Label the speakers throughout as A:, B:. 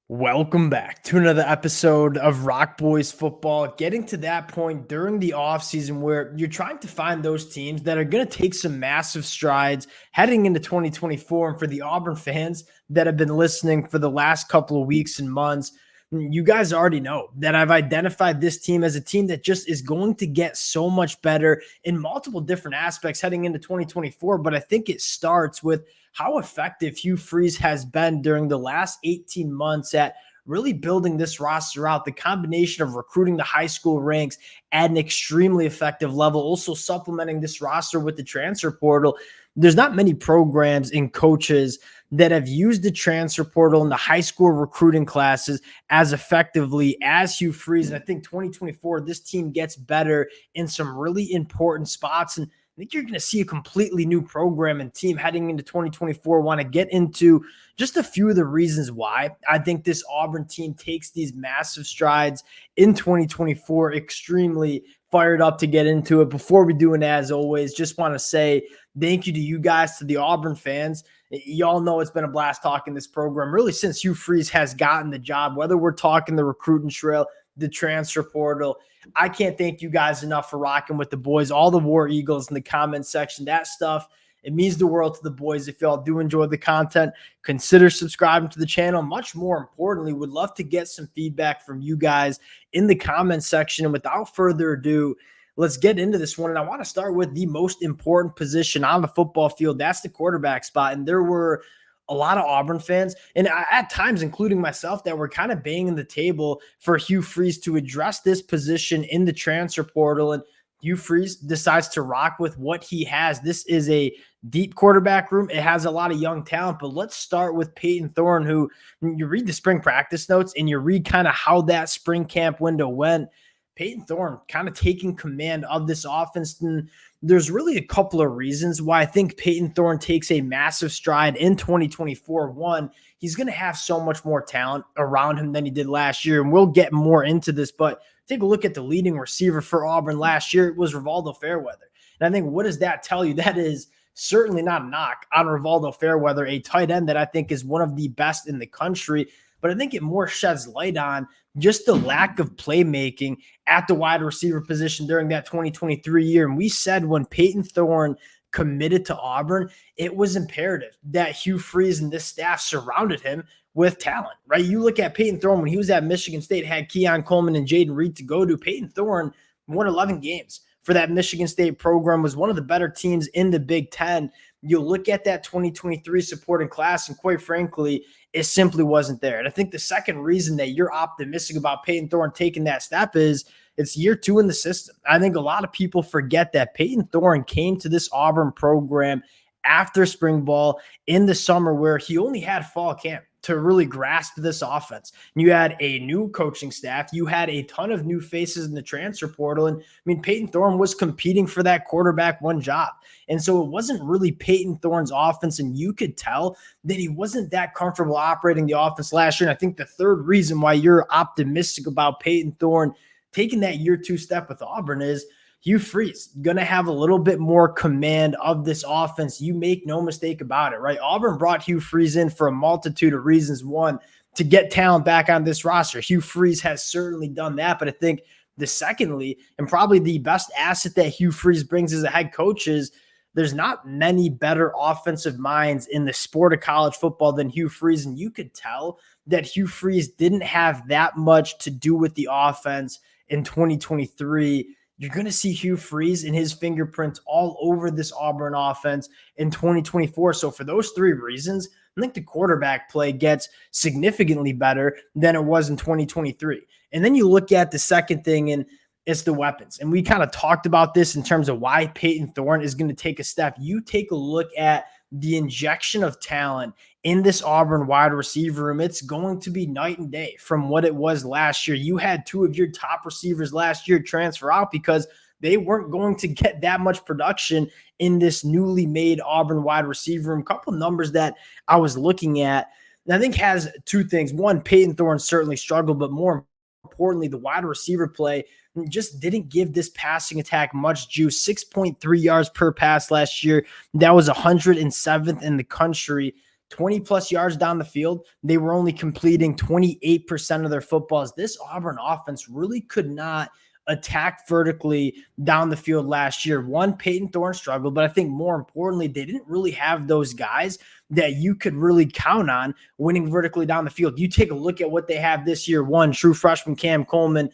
A: Welcome back to another episode of Rock Boys Football. Getting to that point during the offseason where you're trying to find those teams that are going to take some massive strides heading into 2024. And for the Auburn fans that have been listening for the last couple of weeks and months, you guys already know that I've identified this team as a team that just is going to get so much better in multiple different aspects heading into 2024. But I think it starts with how effective Hugh Freeze has been during the last 18 months at really building this roster out. The combination of recruiting the high school ranks at an extremely effective level, also supplementing this roster with the transfer portal. There's not many programs and coaches that have used the transfer portal in the high school recruiting classes as effectively as Hugh Freeze. And I think 2024, this team gets better in some really important spots. And I think you're going to see a completely new program and team heading into 2024. Want to get into just a few of the reasons why I think this Auburn team takes these massive strides in 2024. Extremely fired up to get into it. Before we do, and as always, just want to say thank you to you guys, to the Auburn fans. Y'all know it's been a blast talking this program really since Hugh Freeze has gotten the job, whether we're talking the recruiting trail, the transfer portal. I can't thank you guys enough for rocking with the boys, all the War Eagles in the comment section. That stuff, it means the world to the boys. If y'all do enjoy the content, consider subscribing to the channel. Much more importantly, would love to get some feedback from you guys in the comment section. And without further ado, let's get into this one. And I want to start with the most important position on the football field. That's the quarterback spot. And there were a lot of Auburn fans, and at times, including myself, that were kind of banging the table for Hugh Freeze to address this position in the transfer portal. And Hugh Freeze decides to rock with what he has. This is a deep quarterback room. It has a lot of young talent, but let's start with Payton Thorne, who you read the spring practice notes and you read kind of how that spring camp window went. Payton Thorne kind of taking command of this offense. And there's really a couple of reasons why I think Payton Thorne takes a massive stride in 2024. One, he's going to have so much more talent around him than he did last year. And we'll get more into this, but take a look at the leading receiver for Auburn last year. It was Rivaldo Fairweather. And I think, what does that tell you? That is certainly not a knock on Rivaldo Fairweather, a tight end that I think is one of the best in the country. But I think it more sheds light on just the lack of playmaking at the wide receiver position during that 2023 year. And we said when Payton Thorne committed to Auburn, it was imperative that Hugh Freeze and this staff surrounded him with talent, right? You look at Payton Thorne when he was at Michigan State, had Keon Coleman and Jaden Reed to go to. Payton Thorne won 11 games for that Michigan State program, was one of the better teams in the Big Ten. You look at that 2023 supporting class, and quite frankly, it simply wasn't there. And I think the second reason that you're optimistic about Payton Thorne taking that step is it's year two in the system. I think a lot of people forget that Payton Thorne came to this Auburn program after spring ball in the summer, where he only had fall camp to really grasp this offense. You had a new coaching staff. You had a ton of new faces in the transfer portal. And I mean, Payton Thorne was competing for that quarterback one job. And so it wasn't really Payton Thorne's offense. And you could tell that he wasn't that comfortable operating the offense last year. And I think the third reason why you're optimistic about Payton Thorne taking that year two step with Auburn is Hugh Freeze going to have a little bit more command of this offense. You make no mistake about it, right? Auburn brought Hugh Freeze in for a multitude of reasons. One, to get talent back on this roster. Hugh Freeze has certainly done that, but I think the secondly, and probably the best asset that Hugh Freeze brings as a head coach is there's not many better offensive minds in the sport of college football than Hugh Freeze, and you could tell that Hugh Freeze didn't have that much to do with the offense in 2023. You're going to see Hugh Freeze and his fingerprints all over this Auburn offense in 2024. So for those three reasons, I think the quarterback play gets significantly better than it was in 2023. And then you look at the second thing, and it's the weapons. And we kind of talked about this in terms of why Payton Thorne is going to take a step. You take a look at the injection of talent in this Auburn wide receiver room. It's going to be night and day from what it was last year. You had two of your top receivers last year transfer out because they weren't going to get that much production in this newly made Auburn wide receiver room. A couple of numbers that I was looking at, and I think has two things. One, Payton Thorne certainly struggled, but more importantly, the wide receiver play just didn't give this passing attack much juice. 6.3 yards per pass last year. That was 107th in the country. 20 plus yards down the field. They were only completing 28% of their footballs. This Auburn offense really could not attack vertically down the field last year. One, Payton Thorne struggled, but I think more importantly, they didn't really have those guys that you could really count on winning vertically down the field. You take a look at what they have this year. One, true freshman Cam Coleman.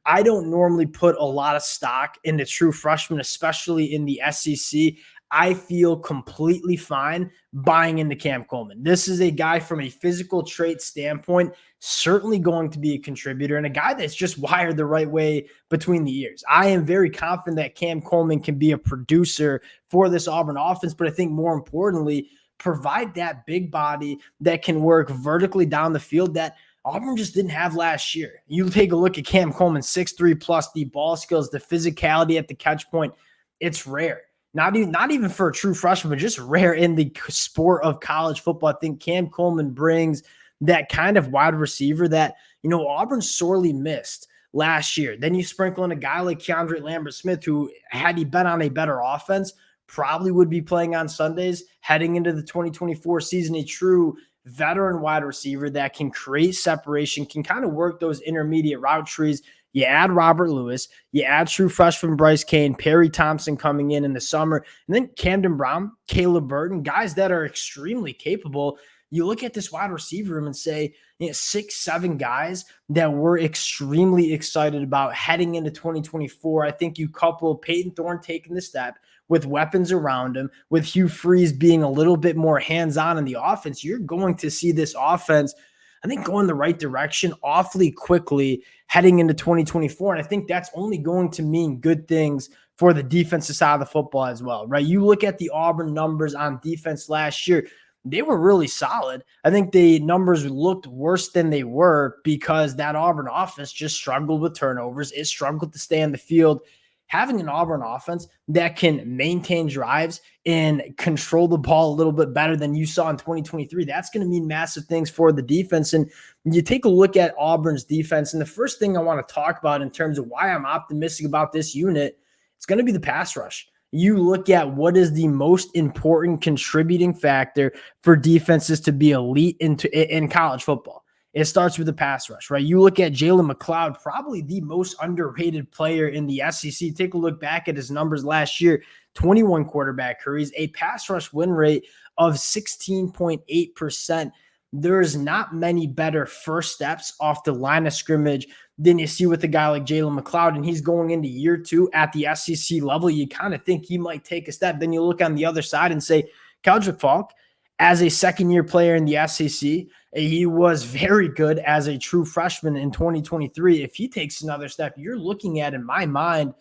A: I don't normally put a lot of stock into true freshmen, especially in the SEC. I feel completely fine buying into Cam Coleman. This is a guy from a physical trait standpoint, certainly going to be a contributor and a guy that's just wired the right way between the ears. I am very confident that Cam Coleman can be a producer for this Auburn offense, but I think more importantly, provide that big body that can work vertically down the field that Auburn just didn't have last year. You take a look at Cam Coleman, 6'3 plus, the ball skills, the physicality at the catch point. It's rare. Not even for a true freshman, but just rare in the sport of college football. I think Cam Coleman brings that kind of wide receiver that, Auburn sorely missed last year. Then you sprinkle in a guy like Keandre Lambert-Smith, who, had he been on a better offense, probably would be playing on Sundays heading into the 2024 season. A true veteran wide receiver that can create separation, can kind of work those intermediate route trees. You add Robert Lewis, you add true freshman Bryce Kane, Perry Thompson coming in the summer, and then Camden Brown, Caleb Burton, guys that are extremely capable. You look at this wide receiver room and say, 6-7 guys that we're extremely excited about heading into 2024. I think you couple Payton Thorne taking the step with weapons around him, with Hugh Freeze being a little bit more hands-on in the offense, you're going to see this offense, I think, go in the right direction awfully quickly heading into 2024. And I think that's only going to mean good things for the defensive side of the football as well, right? You look at the Auburn numbers on defense last year, they were really solid. I think the numbers looked worse than they were because that Auburn offense just struggled with turnovers. It struggled to stay on the field. Having an Auburn offense that can maintain drives and control the ball a little bit better than you saw in 2023, that's going to mean massive things for the defense. And you take a look at Auburn's defense, and the first thing I want to talk about in terms of why I'm optimistic about this unit, it's going to be the pass rush. You look at what is the most important contributing factor for defenses to be elite in college football. It starts with the pass rush, right? You look at Jalen McLeod, probably the most underrated player in the SEC. Take a look back at his numbers last year, 21 quarterback hurries, a pass rush win rate of 16.8%. There's not many better first steps off the line of scrimmage than you see with a guy like Jalen McLeod, and he's going into year 2 at the SEC level. You kind of think he might take a step. Then you look on the other side and say, Keldrick Falk, as a second-year player in the SEC, he was very good as a true freshman in 2023. If he takes another step, you're looking at, in my mind,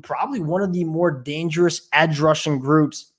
A: probably one of the more dangerous edge rushing groups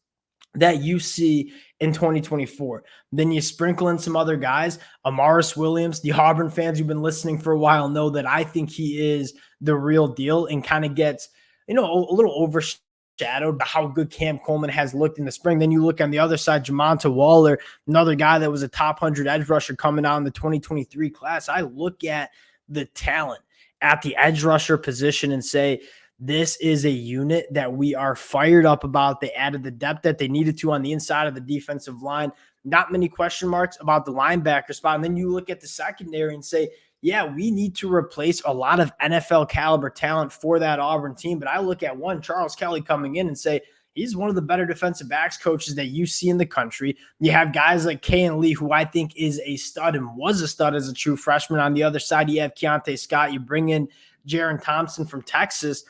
A: that you see in 2024. Then you sprinkle in some other guys. Amaris Williams, the Auburn fans who've been listening for a while know that I think he is the real deal and kind of gets, a little overshadowed by how good Cam Coleman has looked in the spring. Then you look on the other side, Jamonta Waller, another guy that was a top 100 edge rusher coming out in the 2023 class. I look at the talent at the edge rusher position and say, this is a unit that we are fired up about. They added the depth that they needed to on the inside of the defensive line. Not many question marks about the linebacker spot. And then you look at the secondary and say, yeah, we need to replace a lot of NFL caliber talent for that Auburn team. But I look at one, Charles Kelly coming in and say, he's one of the better defensive backs coaches that you see in the country. You have guys like Kayan Lee, who I think is a stud and was a stud as a true freshman. On the other side, you have Keontae Scott. You bring in Jaron Thompson from Texas.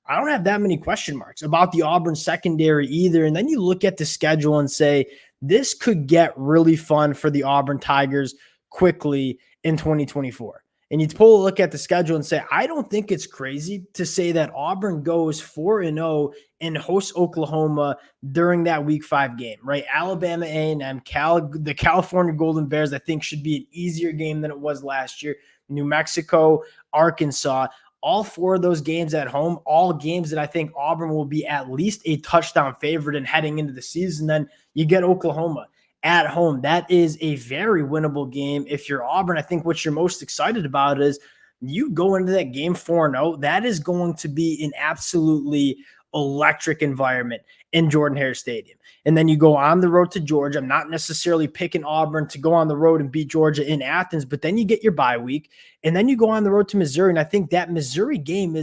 A: I don't have that many question marks about the Auburn secondary either. And then you look at the schedule and say, this could get really fun for the Auburn Tigers quickly in 2024. And you pull a look at the schedule and say, I don't think it's crazy to say that Auburn goes 4-0 and hosts Oklahoma during that Week 5 game, right? Alabama A&M, the California Golden Bears, I think should be an easier game than it was last year. New Mexico, Arkansas. All 4 of those games at home, all games that I think Auburn will be at least a touchdown favorite in heading into the season. Then you get Oklahoma at home. That is a very winnable game. If you're Auburn, I think what you're most excited about is you go into that game 4-0. That is going to be an absolutely electric environment in Jordan-Hare Stadium. And then you go on the road to Georgia. I'm not necessarily picking Auburn to go on the road and beat Georgia in Athens, but then you get your bye week, and then you go on the road to Missouri. And I think that Missouri game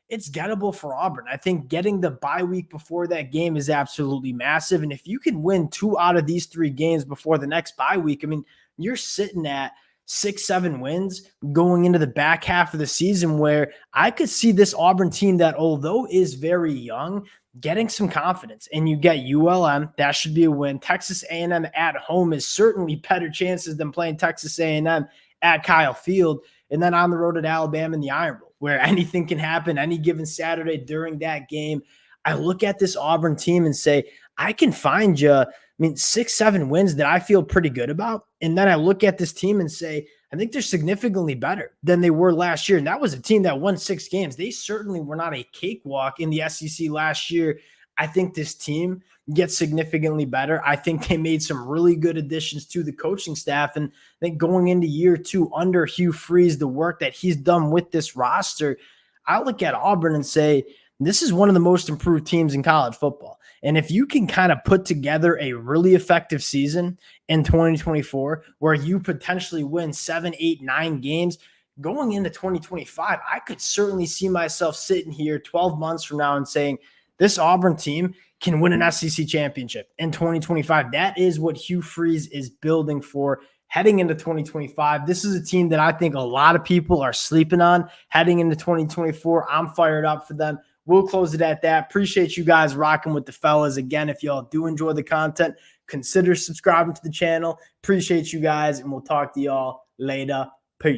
A: it's gettable for Auburn. I think getting the bye week before that game is absolutely massive. And if you can win 2 out of these 3 games before the next bye week, I mean, you're sitting at 6-7 wins going into the back half of the season, where I could see this Auburn team that, although is very young, getting some confidence. And you get ULM, that should be a win. Texas A&M at home is certainly better chances than playing Texas A&M at Kyle Field. And then on the road at Alabama in the Iron Bowl, where anything can happen any given Saturday during that game. I look at this Auburn team and say, I can find you, 6-7 wins that I feel pretty good about. And then I look at this team and say, I think they're significantly better than they were last year. And that was a team that won 6 games. They certainly were not a cakewalk in the SEC last year. I think this team gets significantly better. I think they made some really good additions to the coaching staff. And I think going into year 2 under Hugh Freeze, the work that he's done with this roster, I look at Auburn and say, this is one of the most improved teams in college football. And if you can kind of put together a really effective season in 2024, where you potentially win 7, 8, 9 games going into 2025, I could certainly see myself sitting here 12 months from now and saying, this Auburn team can win an SEC championship in 2025. That is what Hugh Freeze is building for heading into 2025. This is a team that I think a lot of people are sleeping on heading into 2024. I'm fired up for them. We'll close it at that. Appreciate you guys rocking with the fellas. Again, if y'all do enjoy the content, consider subscribing to the channel. Appreciate you guys, and we'll talk to y'all later.